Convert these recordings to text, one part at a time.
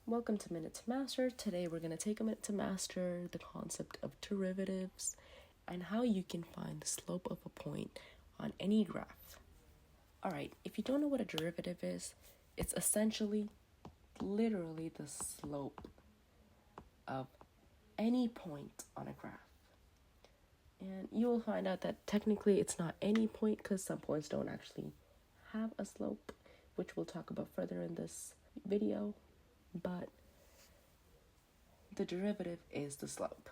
Welcome to Minute to Master. Today we're going to take a minute to master the concept of derivatives and how you can find the slope of a point on any graph. Alright, if you don't know what a derivative is, it's essentially literally the slope of any point on a graph. And you will find out that technically it's not any point because some points don't actually have a slope, which we'll talk about further in this video. But the derivative is the slope.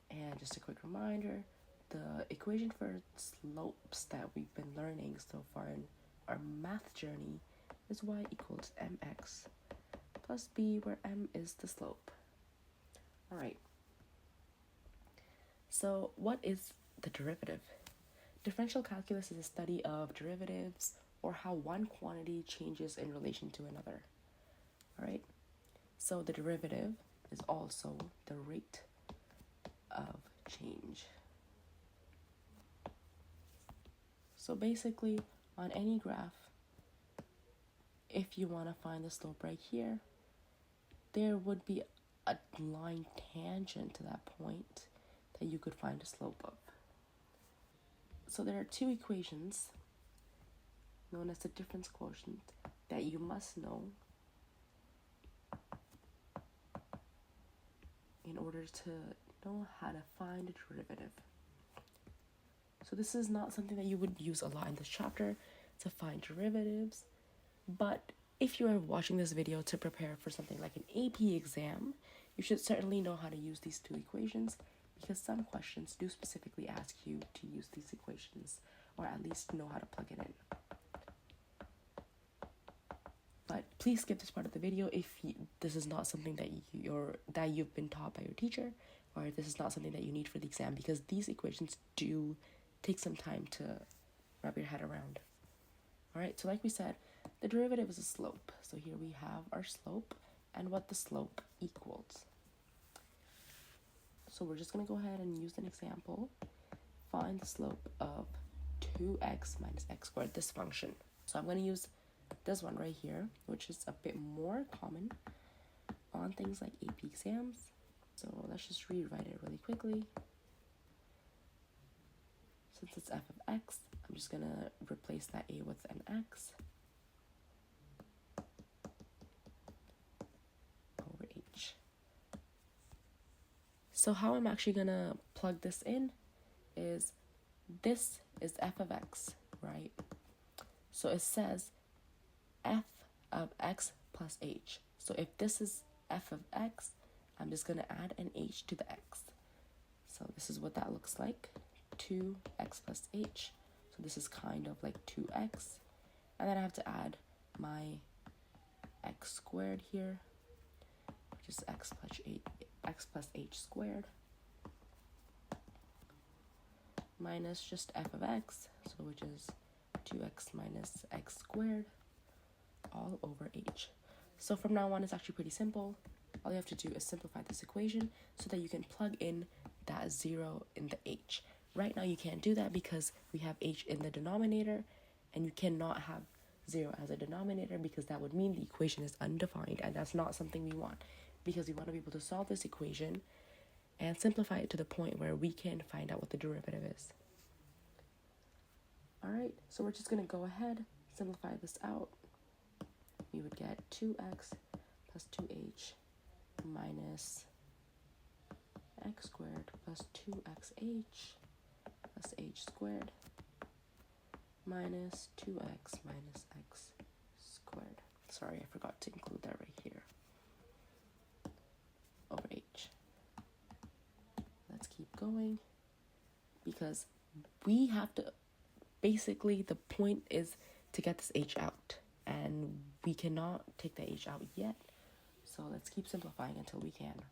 And just a quick reminder, the equation for slopes that we've been learning so far in our math journey is y equals mx plus b, where m is the slope. Alright, so what is the derivative? Differential calculus is a study of derivatives or how one quantity changes in relation to another. Alright, so the derivative is also the rate of change. So basically, on any graph, if you want to find the slope right here, there would be a line tangent to that point that you could find a slope of. So there are two equations known as the difference quotient that you must know in order to know how to find a derivative. So this is not something that you would use a lot in this chapter to find derivatives, but if you are watching this video to prepare for something like an AP exam, you should certainly know how to use these two equations because some questions do specifically ask you to use these equations or at least know how to plug it in. But please skip this part of the video if this is not something that you've been taught by your teacher, or if this is not something that you need for the exam, because these equations do take some time to wrap your head around. Alright, so like we said, the derivative is a slope. So here we have our slope and what the slope equals. So we're just going to go ahead and use an example. Find the slope of 2x minus x squared, this function. So I'm going to use this one right here, which is a bit more common on things like AP exams. So let's just rewrite it really quickly. Since it's f of x, I'm just going to replace that a with an x over h. So how I'm actually going to plug this in is this is f of x, right? So it says f of x plus h. So if this is f of x, I'm just going to add an h to the x. So this is what that looks like, 2x plus h. So this is kind of like 2x. And then I have to add my x squared here, which is x plus h squared, minus just f of x, so which is 2x minus x squared, all over h. So from now on, it's actually pretty simple. All you have to do is simplify this equation so that you can plug in that 0 in the h. Right now, you can't do that because we have h in the denominator, and you cannot have 0 as a denominator because that would mean the equation is undefined, and that's not something we want because we want to be able to solve this equation and simplify it to the point where we can find out what the derivative is. Alright, so we're just going to go ahead, simplify this out. We would get 2x plus 2h minus x squared plus 2xh plus h squared minus 2x minus x squared. Sorry, I forgot to include that right here. Over h. Let's keep going because we have to, basically the point is to get this h out, and we cannot take the h out yet. So let's keep simplifying until we can.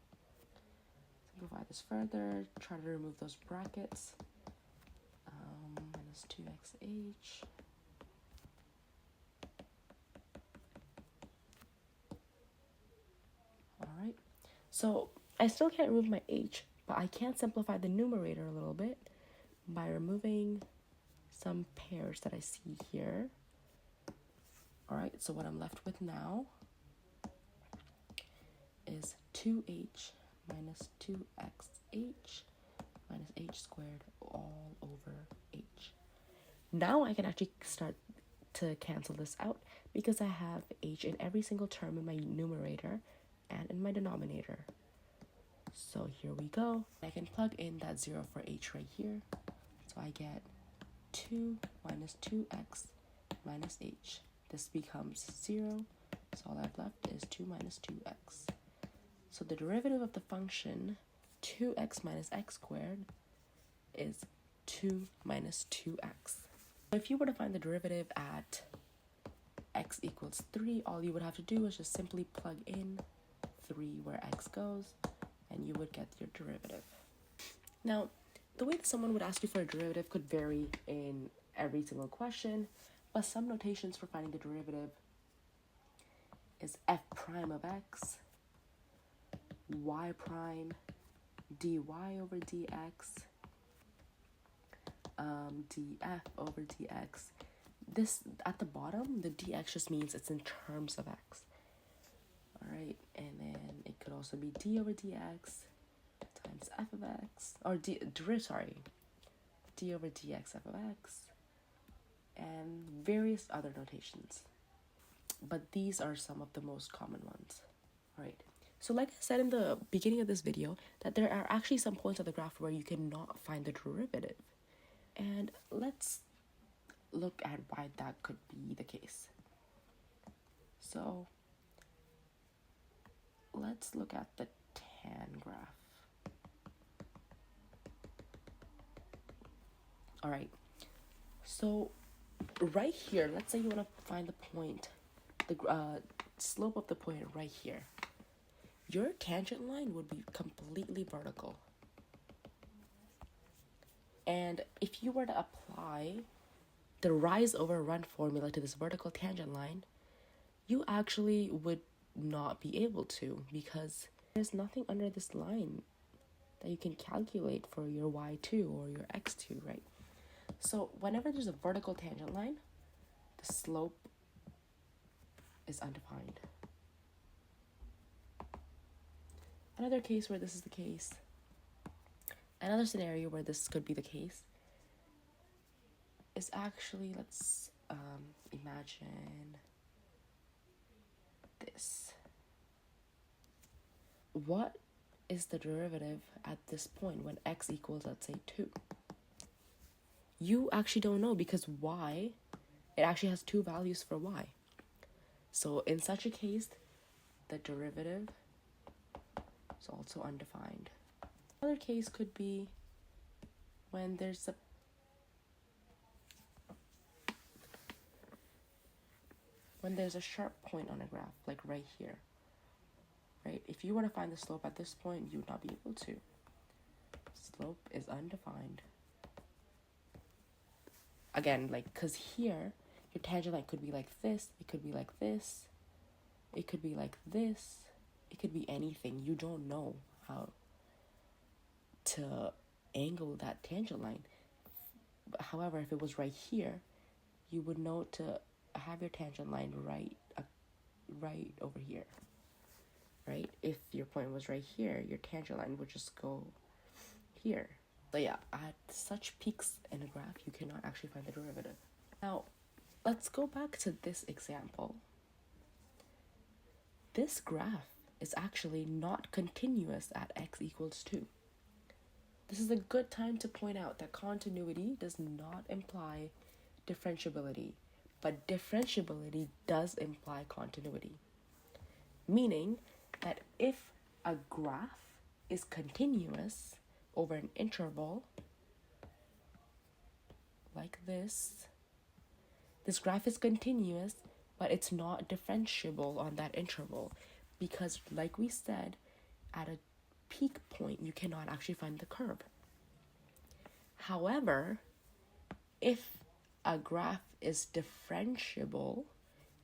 Simplify this further, try to remove those brackets. Minus 2xh Alright, so I still can't remove my h, but I can simplify the numerator a little bit by removing some pairs that I see here. Alright, so what I'm left with now 2h minus 2xh minus h squared all over h. Now I can actually start to cancel this out because I have h in every single term in my numerator and in my denominator. So here we go. I can plug in that 0 for h right here. So I get 2 minus 2x minus h. This becomes 0. So all I have left is 2 minus 2x. So the derivative of the function 2x minus x squared is 2 minus 2x. If you were to find the derivative at x equals 3, all you would have to do is just simply plug in 3 where x goes, and you would get your derivative. Now, the way that someone would ask you for a derivative could vary in every single question, but some notations for finding the derivative is f prime of x, y prime, dy over dx, df over dx. This, at the bottom, the dx just means it's in terms of x. Alright, and then it could also be d over dx times f of x, or d over dx f of x, and various other notations. But these are some of the most common ones. Alright, so like I said in the beginning of this video, that there are actually some points on the graph where you cannot find the derivative. And let's look at why that could be the case. So let's look at the tan graph. All right, so right here, let's say you want to find the point, the slope of the point right here. Your tangent line would be completely vertical. And if you were to apply the rise over run formula to this vertical tangent line, you actually would not be able to, because there's nothing under this line that you can calculate for your y2 or your x2, right? So whenever there's a vertical tangent line, the slope is undefined. Another case where this is the case, another scenario where this could be the case is actually, let's imagine this. What is the derivative at this point when x equals, let's say, 2? You actually don't know, because y, it actually has 2 values for y. So in such a case, the derivative is also undefined. Another case could be when there's a sharp point on a graph, like right here, right? If you were to find the slope at this point, you would not be able to. Slope is undefined. Again, like, because here, your tangent line could be like this, it could be like this, it could be like this, it could be anything. You don't know how to angle that tangent line. However, if it was right here, you would know to have your tangent line right over here, right? If your point was right here, your tangent line would just go here. But yeah, at such peaks in a graph, you cannot actually find the derivative. Now, let's go back to this example. This graph is actually not continuous at x equals 2. This is a good time to point out that continuity does not imply differentiability, but differentiability does imply continuity. Meaning that if a graph is continuous over an interval like this graph is continuous, but it's not differentiable on that interval, because like we said, at a peak point you cannot actually find the curve. However, if a graph is differentiable,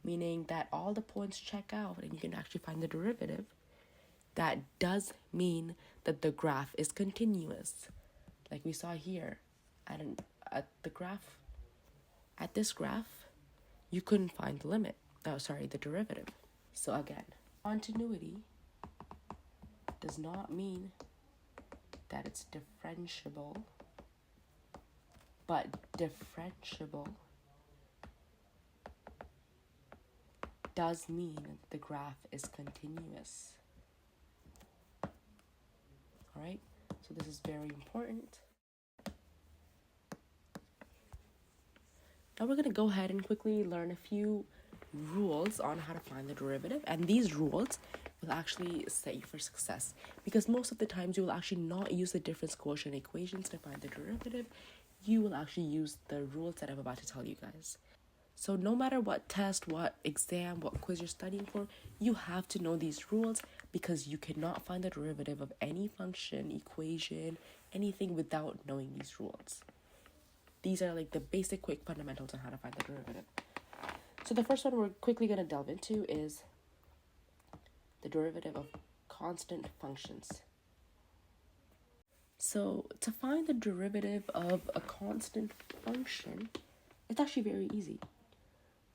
meaning that all the points check out and you can actually find the derivative, that does mean that the graph is continuous. Like we saw here, at this graph, you couldn't find the derivative. So again, continuity does not mean that it's differentiable, but differentiable does mean that the graph is continuous. All right, so this is very important. Now we're going to go ahead and quickly learn a few rules on how to find the derivative, and these rules will actually set you for success, because most of the times you will actually not use the difference quotient equations to find the derivative. You will actually use the rules that I'm about to tell you guys. So no matter what test, what exam, what quiz you're studying for, you have to know these rules, because you cannot find the derivative of any function, equation, anything without knowing these rules. These are like the basic quick fundamentals on how to find the derivative. So the first one we're quickly going to delve into is the derivative of constant functions. So to find the derivative of a constant function, it's actually very easy.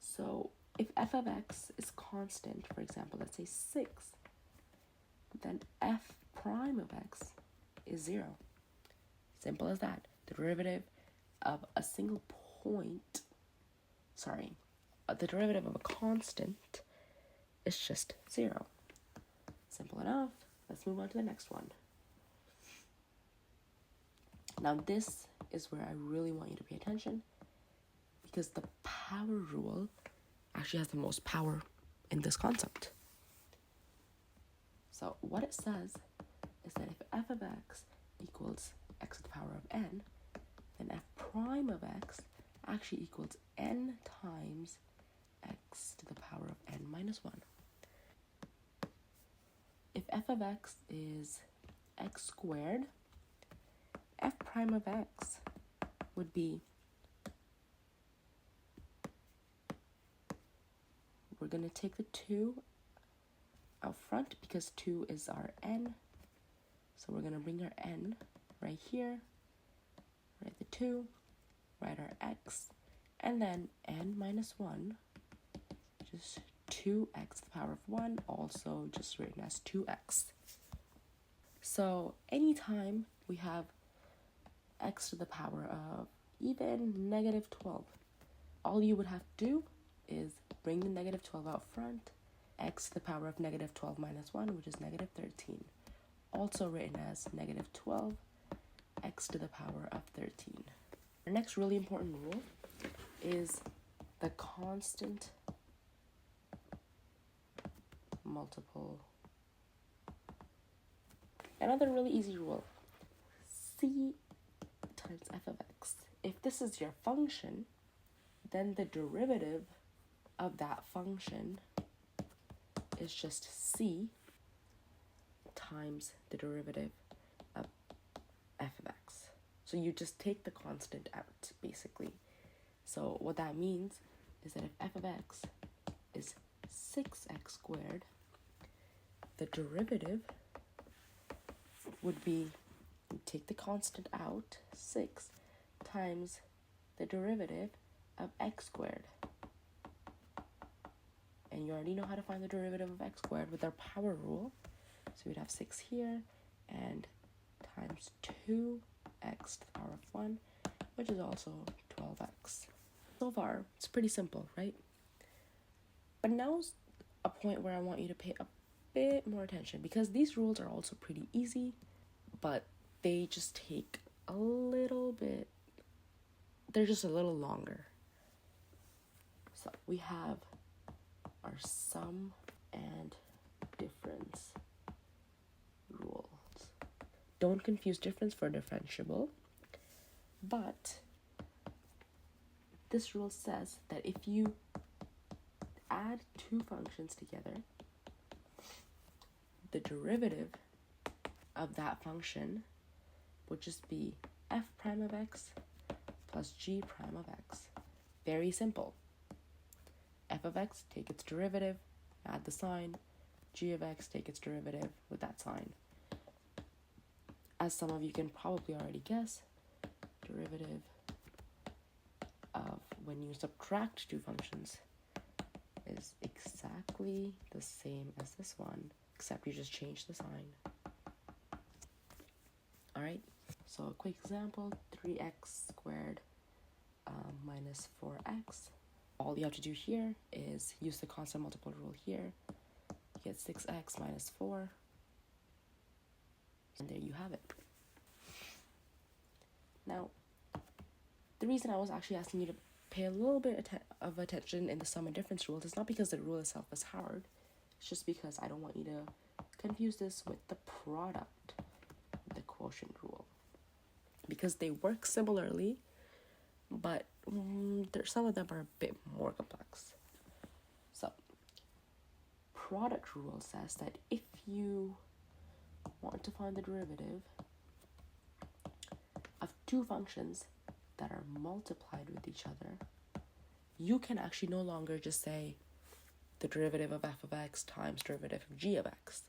So if f of x is constant, for example, let's say 6, then f prime of x is 0. Simple as that. The derivative of a single point, the derivative of a constant is just 0. Simple enough. Let's move on to the next one. Now this is where I really want you to pay attention, because the power rule actually has the most power in this concept. So what it says is that if f of x equals x to the power of n, then f prime of x actually equals n times x to the power of n minus 1. If f of x is x squared, f prime of x would be, we're going to take the 2 out front because 2 is our n. So we're going to bring our n right here, write the 2, write our x, and then n minus 1, just 2x to the power of 1, also just written as 2x. So anytime we have x to the power of even negative 12, all you would have to do is bring the negative 12 out front, x to the power of negative 12 minus 1, which is negative 13, also written as negative 12, x to the power of 13. Our next really important rule is the constant multiple. Another really easy rule, c times f of x. If this is your function, then the derivative of that function is just c times the derivative of f of x. So you just take the constant out, basically. So what that means is that if f of x is 6x squared, the derivative would be, you take the constant out, 6 times the derivative of x squared. And you already know how to find the derivative of x squared with our power rule. So we'd have 6 here and times 2x to the power of 1, which is also 12x. So far, it's pretty simple, right? But now's a point where I want you to pay a bit more attention, because these rules are also pretty easy, but they just take a little bit, they're just a little longer. So we have our sum and difference rules. Don't confuse difference for differentiable, but this rule says that if you add two functions together, the derivative of that function would just be f prime of x plus g prime of x. Very simple. F of x, take its derivative, add the sign. G of x, take its derivative with that sign. As some of you can probably already guess, derivative of when you subtract two functions is exactly the same as this one, except you just change the sign. All right, so a quick example, 3x squared minus 4x. All you have to do here is use the constant multiple rule here. You get 6x minus 4. And there you have it. Now, the reason I was actually asking you to pay a little bit of attention in the sum and difference rule is not because the rule itself is hard. It's just because I don't want you to confuse this with the product, the quotient rule. Because they work similarly, but some of them are a bit more complex. So, product rule says that if you want to find the derivative of two functions that are multiplied with each other, you can actually no longer just say the derivative of f of x times derivative of g of x.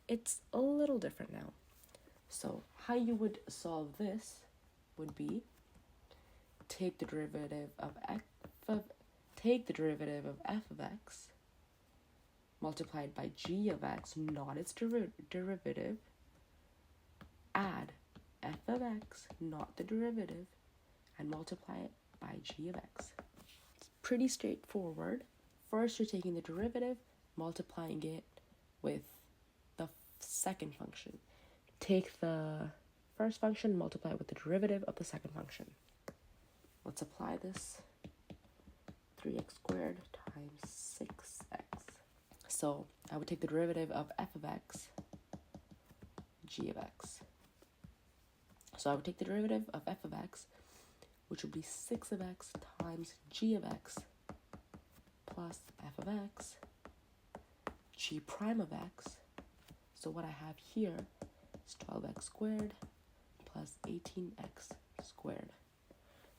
It's a little different now. So how you would solve this would be take the derivative of f of x multiplied by g of x, not its derivative, add f of x, not the derivative, and multiply it by g of x. It's pretty straightforward. First, you're taking the derivative, multiplying it with the second function. Take the first function, multiply it with the derivative of the second function. Let's apply this. 3x squared times 6x. So I would take the derivative of f of x, g of x. So I would take the derivative of f of x, which would be 6 of x times g of x plus f of x, g prime of x. So what I have here is 12x squared plus 18x squared.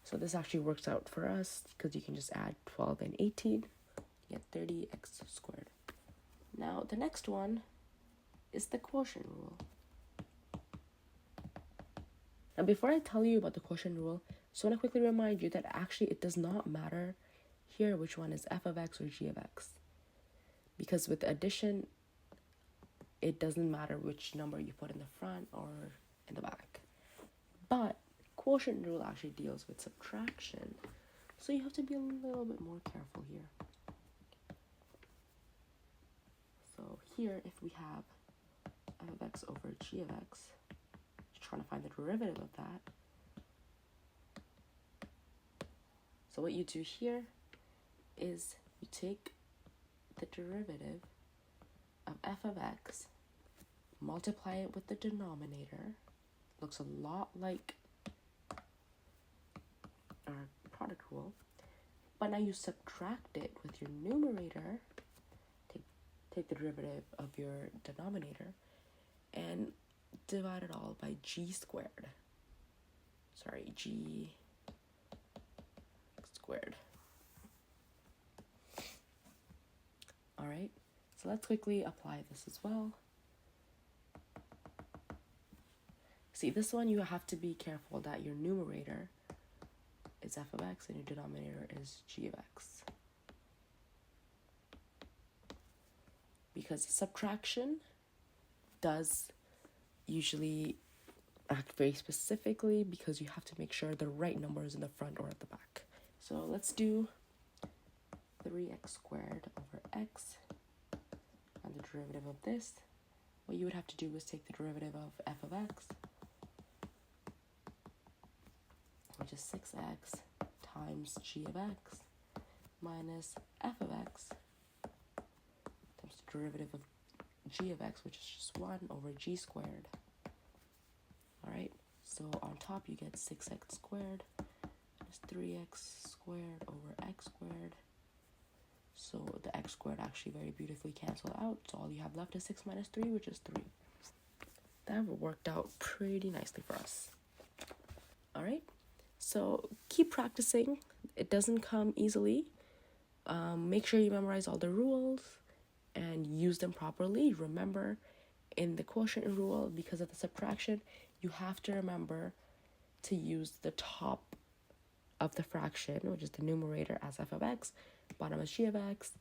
So this actually works out for us because you can just add 12 and 18, you get 30x squared. Now the next one is the quotient rule. Now before I tell you about the quotient rule, I just want to quickly remind you that actually it does not matter here which one is f of x or g of x. Because with addition, it doesn't matter which number you put in the front or in the back. But quotient rule actually deals with subtraction, so you have to be a little bit more careful here. So here, if we have f of x over g of x, you're trying to find the derivative of that. So what you do here is you take the derivative of f of x, multiply it with the denominator. Looks a lot like our product rule, but now you subtract it with your numerator. Take the derivative of your denominator and divide it all by g squared. Sorry, g squared. All right, so let's quickly apply this as well. See, this one you have to be careful that your numerator is f of x and your denominator is g of x. Because subtraction does usually act very specifically because you have to make sure the right number is in the front or at the back. So let's do 3x squared over x and the derivative of this. What you would have to do is take the derivative of f of x, which is 6x times g of x minus f of x times the derivative of g of x, which is just 1 over g squared. All right, so on top you get 6x squared minus 3x squared over x squared. So the x squared actually very beautifully cancel out. So all you have left is 6 minus 3, which is 3. That worked out pretty nicely for us. All right, so keep practicing. It doesn't come easily. Make sure you memorize all the rules and use them properly. Remember, in the quotient rule, because of the subtraction, you have to remember to use the top of the fraction, which is the numerator, as f of x, bottom as g of x.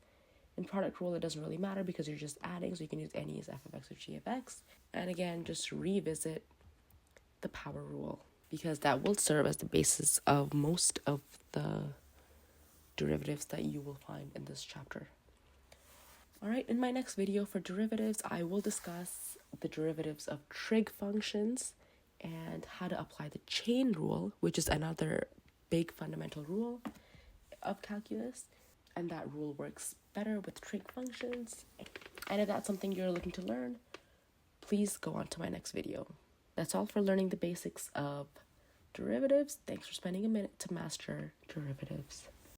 In product rule, it doesn't really matter because you're just adding, so you can use any as f of x or g of x. And again, just revisit the power rule, because that will serve as the basis of most of the derivatives that you will find in this chapter. Alright, in my next video for derivatives, I will discuss the derivatives of trig functions and how to apply the chain rule, which is another big fundamental rule of calculus. And that rule works better with trig functions. And if that's something you're looking to learn, please go on to my next video. That's all for learning the basics of derivatives. Thanks for spending a minute to master derivatives.